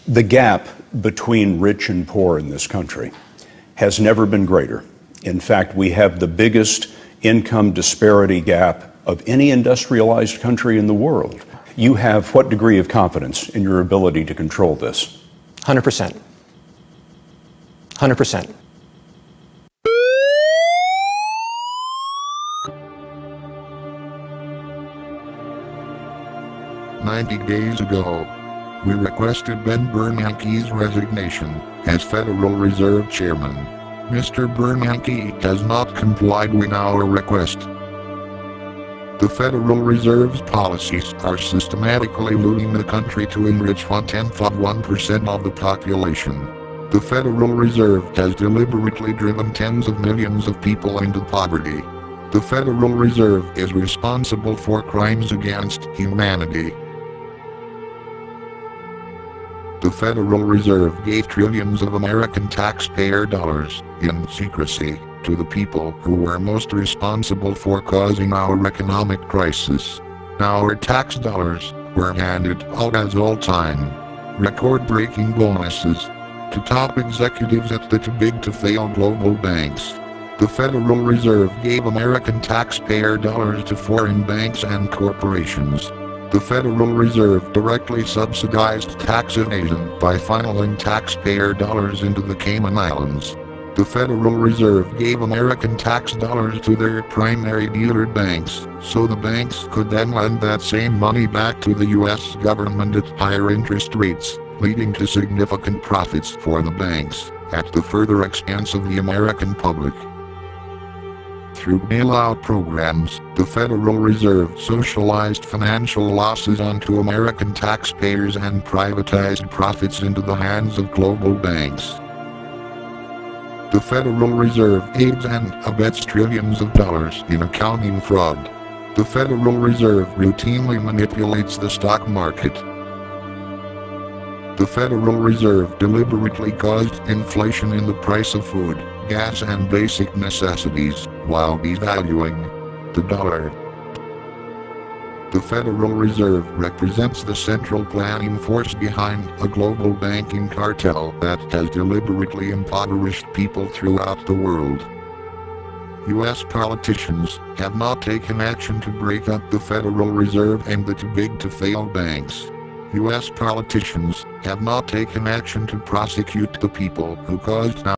The gap between rich and poor in this country has never been greater. In fact, we have the biggest income disparity gap of any industrialized country in the world. You have what degree of confidence in your ability to control this? 100%. 100%. "90 days ago, we requested Ben Bernanke's resignation as Federal Reserve Chairman. Mr. Bernanke has not complied with our request. The Federal Reserve's policies are systematically looting the country to enrich 0.1% of the population. The Federal Reserve has deliberately driven tens of millions of people into poverty. The Federal Reserve is responsible for crimes against humanity. The Federal Reserve gave trillions of American taxpayer dollars, in secrecy, to the people who were most responsible for causing our economic crisis. Our tax dollars were handed out as all-time, record-breaking bonuses to top executives at the too-big-to-fail global banks. The Federal Reserve gave American taxpayer dollars to foreign banks and corporations. The Federal Reserve directly subsidized tax evasion by funneling taxpayer dollars into the Cayman Islands. The Federal Reserve gave American tax dollars to their primary dealer banks, so the banks could then lend that same money back to the U.S. government at higher interest rates, leading to significant profits for the banks, at the further expense of the American public. Through bailout programs, the Federal Reserve socialized financial losses onto American taxpayers and privatized profits into the hands of global banks. The Federal Reserve aids and abets trillions of dollars in accounting fraud. The Federal Reserve routinely manipulates the stock market. The Federal Reserve deliberately caused inflation in the price of food, gas and basic necessities, while devaluing the dollar. The Federal Reserve represents the central planning force behind a global banking cartel that has deliberately impoverished people throughout the world. U.S. politicians have not taken action to break up the Federal Reserve and the too-big-to-fail banks. U.S. politicians have not taken action to prosecute the people who caused